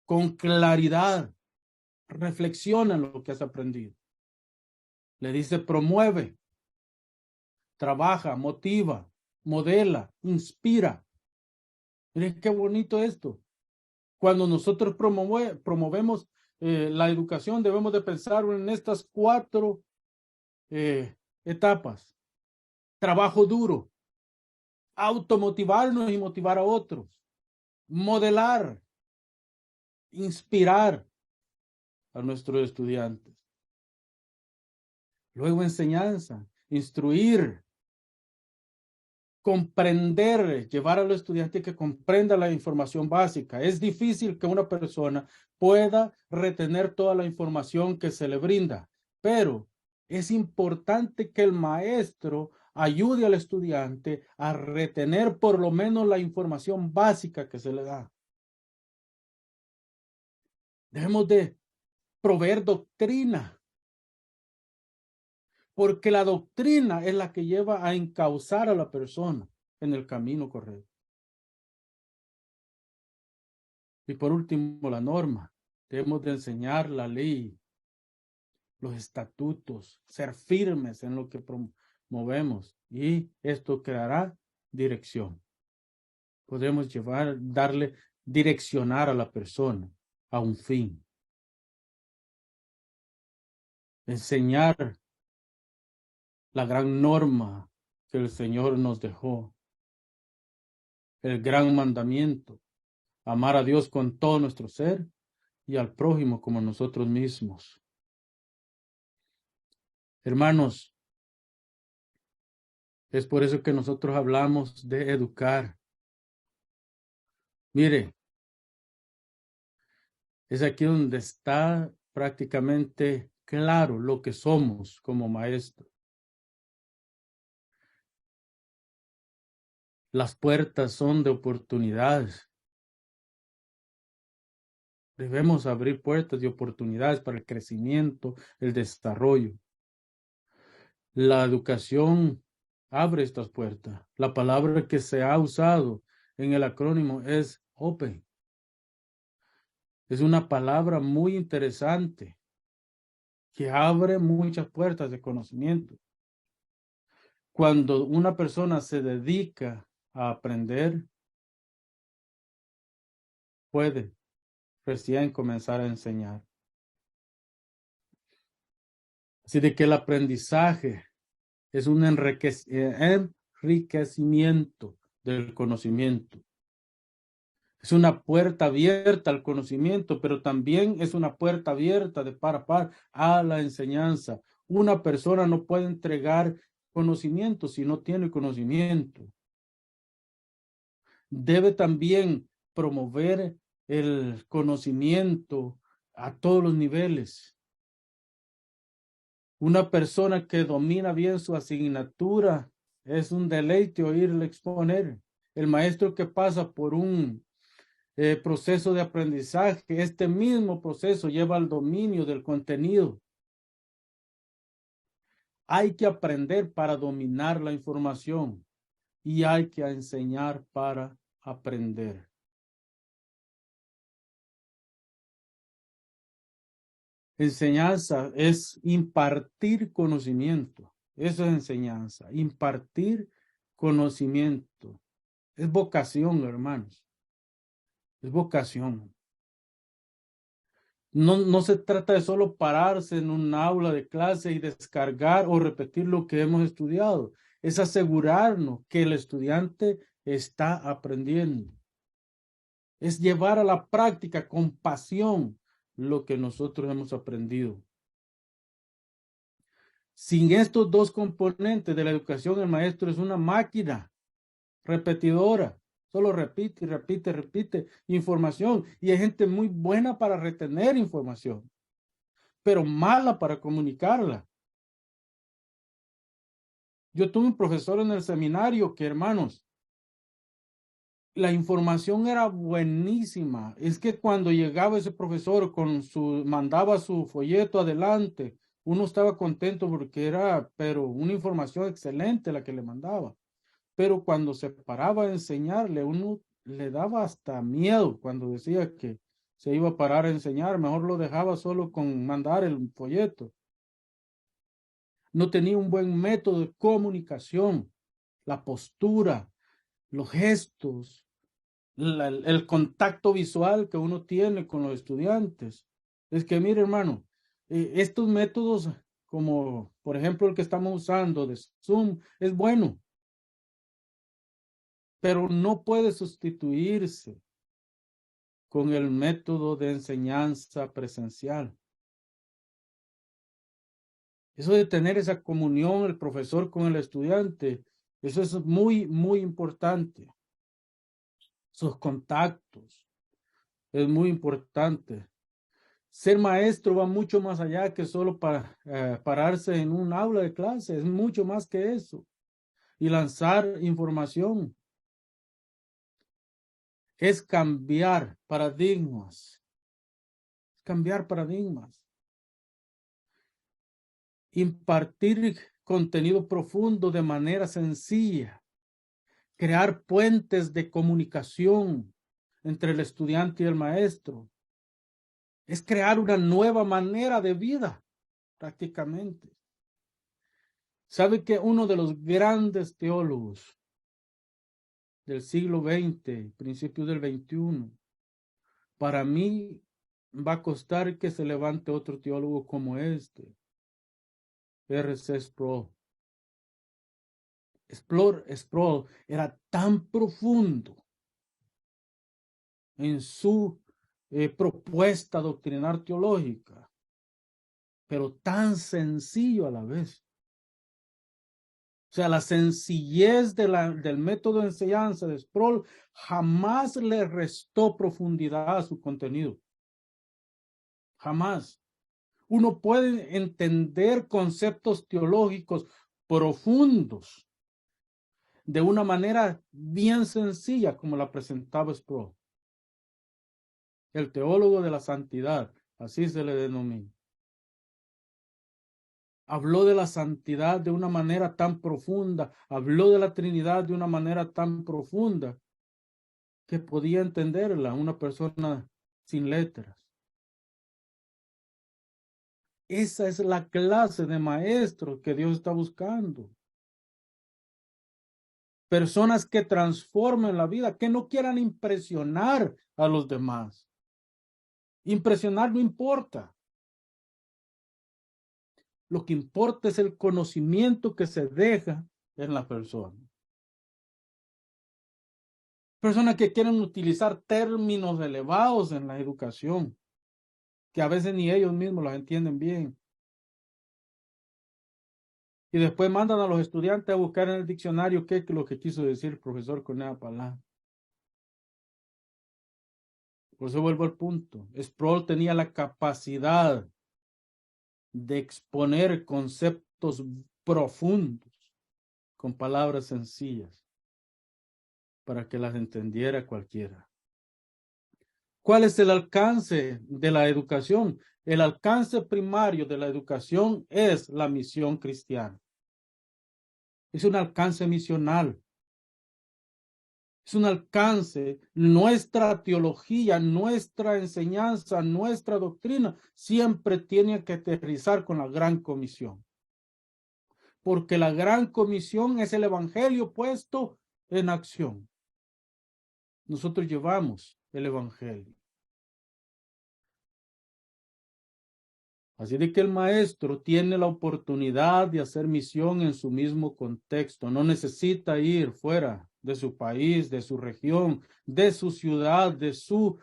con claridad. Reflexiona en lo que has aprendido. Le dice promueve, trabaja, motiva, modela, inspira. Miren qué bonito esto. Cuando nosotros promovemos la educación, debemos de pensar en estas 4 etapas. Trabajo duro, automotivarnos y motivar a otros, modelar, inspirar a nuestros estudiantes. Luego enseñanza, instruir, comprender, llevar a los estudiantes que comprenda la información básica. Es difícil que una persona pueda retener toda la información que se le brinda, pero es importante que el maestro ayude al estudiante a retener por lo menos la información básica que se le da. Debemos de proveer doctrina, porque la doctrina es la que lleva a encauzar a la persona en el camino correcto. Y por último, la norma. Debemos de enseñar la ley, los estatutos, ser firmes en lo que promovemos, y esto creará dirección. Podemos direccionar a la persona a un fin. enseñar la gran norma que el Señor nos dejó, el gran mandamiento, amar a Dios con todo nuestro ser y al prójimo como nosotros mismos. Hermanos, es por eso que nosotros hablamos de educar. Mire, es aquí donde está prácticamente claro lo que somos como maestros. Las puertas son de oportunidades. Debemos abrir puertas de oportunidades para el crecimiento, el desarrollo. La educación abre estas puertas. La palabra que se ha usado en el acrónimo es open. Es una palabra muy interesante que abre muchas puertas de conocimiento. Cuando una persona se dedica a aprender, puede recién comenzar a enseñar. Así de que el aprendizaje es un enriquecimiento del conocimiento. Es una puerta abierta al conocimiento, pero también es una puerta abierta de par a par a la enseñanza. Una persona no puede entregar conocimiento si no tiene conocimiento. Debe también promover el conocimiento a todos los niveles. Una persona que domina bien su asignatura es un deleite oírle exponer. El maestro que pasa por un proceso de aprendizaje, este mismo proceso lleva al dominio del contenido. Hay que aprender para dominar la información y hay que enseñar para aprender. Enseñanza es impartir conocimiento. Eso es enseñanza, impartir conocimiento. Es vocación, hermanos. Es vocación. No se trata de solo pararse en un aula de clase y descargar o repetir lo que hemos estudiado. Es asegurarnos que el estudiante está aprendiendo. Es llevar a la práctica con pasión lo que nosotros hemos aprendido. Sin estos dos componentes de la educación, el maestro es una máquina repetidora. Solo repite, repite, repite información. Y hay gente muy buena para retener información, pero mala para comunicarla. Yo tuve un profesor en el seminario que, hermanos, la información era buenísima. Es que cuando llegaba ese profesor mandaba su folleto adelante, uno estaba contento porque era, pero una información excelente la que le mandaba. Pero cuando se paraba a enseñarle, uno le daba hasta miedo cuando decía que se iba a parar a enseñar, mejor lo dejaba solo con mandar el folleto. No tenía un buen método de comunicación, la postura, los gestos, el contacto visual que uno tiene con los estudiantes. Es que, mire, hermano, estos métodos, como por ejemplo el que estamos usando de Zoom, es bueno, pero no puede sustituirse con el método de enseñanza presencial. Eso de tener esa comunión, el profesor con el estudiante, eso es muy, muy importante. Sus contactos, es muy importante. Ser maestro va mucho más allá que solo pararse en un aula de clase, es mucho más que eso. Y lanzar información es cambiar paradigmas, impartir contenido profundo de manera sencilla, crear puentes de comunicación entre el estudiante y el maestro. Es crear una nueva manera de vida, prácticamente. ¿Sabe que uno de los grandes teólogos del siglo XX, principios del XXI, para mí va a costar que se levante otro teólogo como este? R.C. Sproul. Sproul era tan profundo en su propuesta doctrinal teológica, pero tan sencillo a la vez. O sea, la sencillez del método de enseñanza de Sproul jamás le restó profundidad a su contenido. Jamás. Uno puede entender conceptos teológicos profundos de una manera bien sencilla como la presentaba Sproul. El teólogo de la santidad, así se le denomina. Habló de la santidad de una manera tan profunda, habló de la Trinidad de una manera tan profunda que podía entenderla una persona sin letras. Esa es la clase de maestro que Dios está buscando. Personas que transformen la vida, que no quieran impresionar a los demás. Impresionar no importa. Lo que importa es el conocimiento que se deja en la persona. Personas que quieren utilizar términos elevados en la educación, que a veces ni ellos mismos los entienden bien. Y después mandan a los estudiantes a buscar en el diccionario qué es lo que quiso decir el profesor con esa palabra. Por eso vuelvo al punto. Sproul tenía la capacidad de exponer conceptos profundos con palabras sencillas para que las entendiera cualquiera. ¿Cuál es el alcance de la educación? El alcance primario de la educación es la misión cristiana. Es un alcance misional. Es un alcance. Nuestra teología, nuestra enseñanza, nuestra doctrina siempre tiene que aterrizar con la gran comisión. Porque la gran comisión es el evangelio puesto en acción. Nosotros llevamos el evangelio. Así de que el maestro tiene la oportunidad de hacer misión en su mismo contexto. No necesita ir fuera de su país, de su región, de su ciudad, de su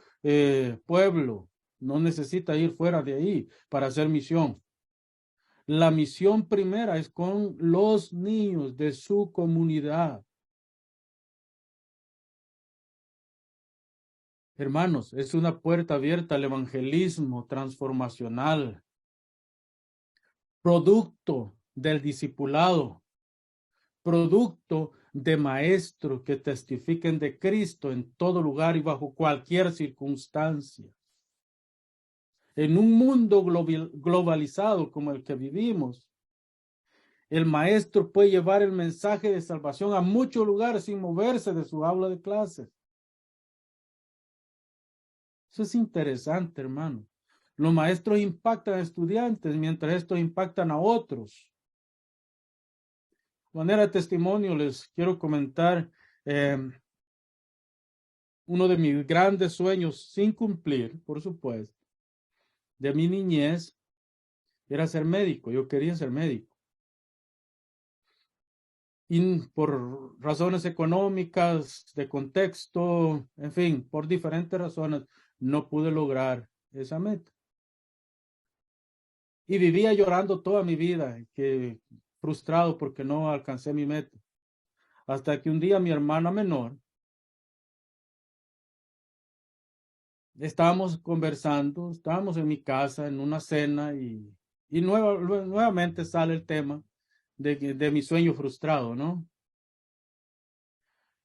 pueblo. No necesita ir fuera de ahí para hacer misión. La misión primera es con los niños de su comunidad. Hermanos, es una puerta abierta al evangelismo transformacional, producto del discipulado, producto de maestros que testifiquen de Cristo en todo lugar y bajo cualquier circunstancia. En un mundo globalizado como el que vivimos, el maestro puede llevar el mensaje de salvación a muchos lugares sin moverse de su aula de clases. Eso es interesante, hermano. Los maestros impactan a estudiantes mientras estos impactan a otros. De manera de testimonio les quiero comentar uno de mis grandes sueños sin cumplir, por supuesto, de mi niñez, era ser médico. Yo quería ser médico. Y por razones económicas, de contexto, en fin, por diferentes razones, no pude lograr esa meta. Y vivía llorando toda mi vida, frustrado porque no alcancé mi meta. Hasta que un día mi hermana menor, estábamos conversando, estábamos en mi casa en una cena y nuevamente sale el tema de mi sueño frustrado, ¿no?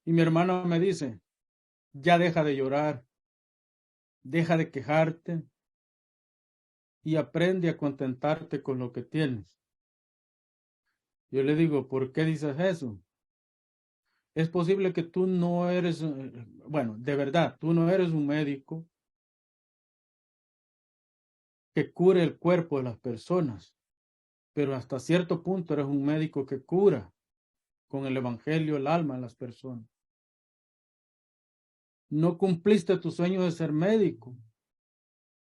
Y mi hermana me dice, ya deja de llorar, deja de quejarte y aprende a contentarte con lo que tienes. Yo le digo, ¿por qué dices eso? Es posible que tú no eres, bueno, de verdad, tú no eres un médico que cure el cuerpo de las personas, pero hasta cierto punto eres un médico que cura con el evangelio el alma de las personas. No cumpliste tu sueño de ser médico,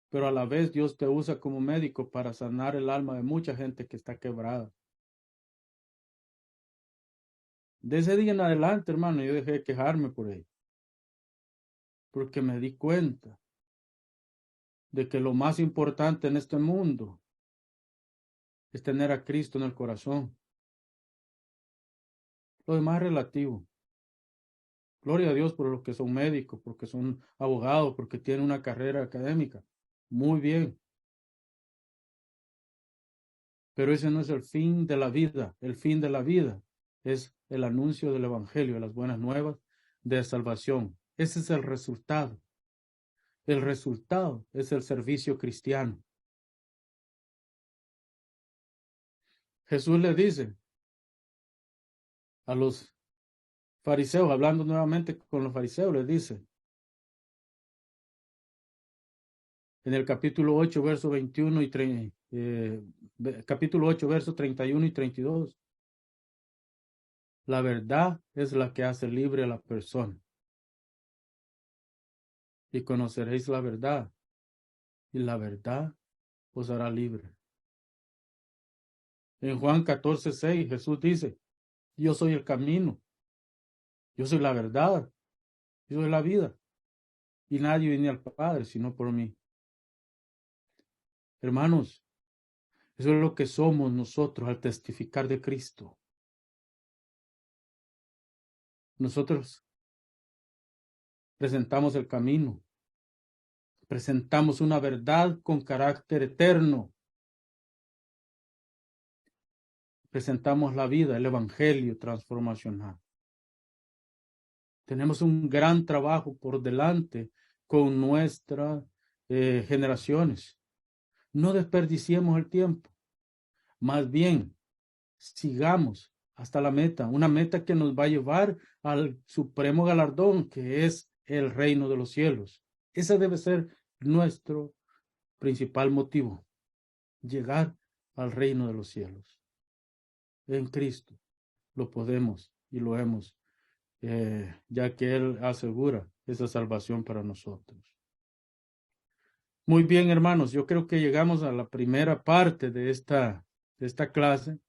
pero a la vez Dios te usa como médico para sanar el alma de mucha gente que está quebrada. De ese día en adelante, hermano, yo dejé de quejarme por ello. Porque me di cuenta de que lo más importante en este mundo es tener a Cristo en el corazón. Lo demás es relativo. Gloria a Dios por los que son médicos, porque son abogados, porque tienen una carrera académica. Muy bien. Pero ese no es el fin de la vida. El fin de la vida es el anuncio del Evangelio, de las buenas nuevas de salvación. Ese es el resultado. El resultado es el servicio cristiano. Jesús le dice a los fariseos, hablando nuevamente con los fariseos, les dice en el capítulo 8, verso 21 y capítulo 8, verso 31 y 32. La verdad es la que hace libre a la persona. Y conoceréis la verdad, y la verdad os hará libre. En Juan 14, 6, Jesús dice, yo soy el camino, yo soy la verdad, yo soy la vida, y nadie viene al Padre sino por mí. Hermanos, eso es lo que somos nosotros al testificar de Cristo. Nosotros presentamos el camino, presentamos una verdad con carácter eterno, presentamos la vida, el evangelio transformacional. Tenemos un gran trabajo por delante con nuestras generaciones. No desperdiciemos el tiempo, más bien sigamos hasta la meta, una meta que nos va a llevar al supremo galardón, que es el reino de los cielos. Ese debe ser nuestro principal motivo, llegar al reino de los cielos. En Cristo lo podemos y lo hemos, ya que Él asegura esa salvación para nosotros. Muy bien, hermanos, yo creo que llegamos a la primera parte de esta clase.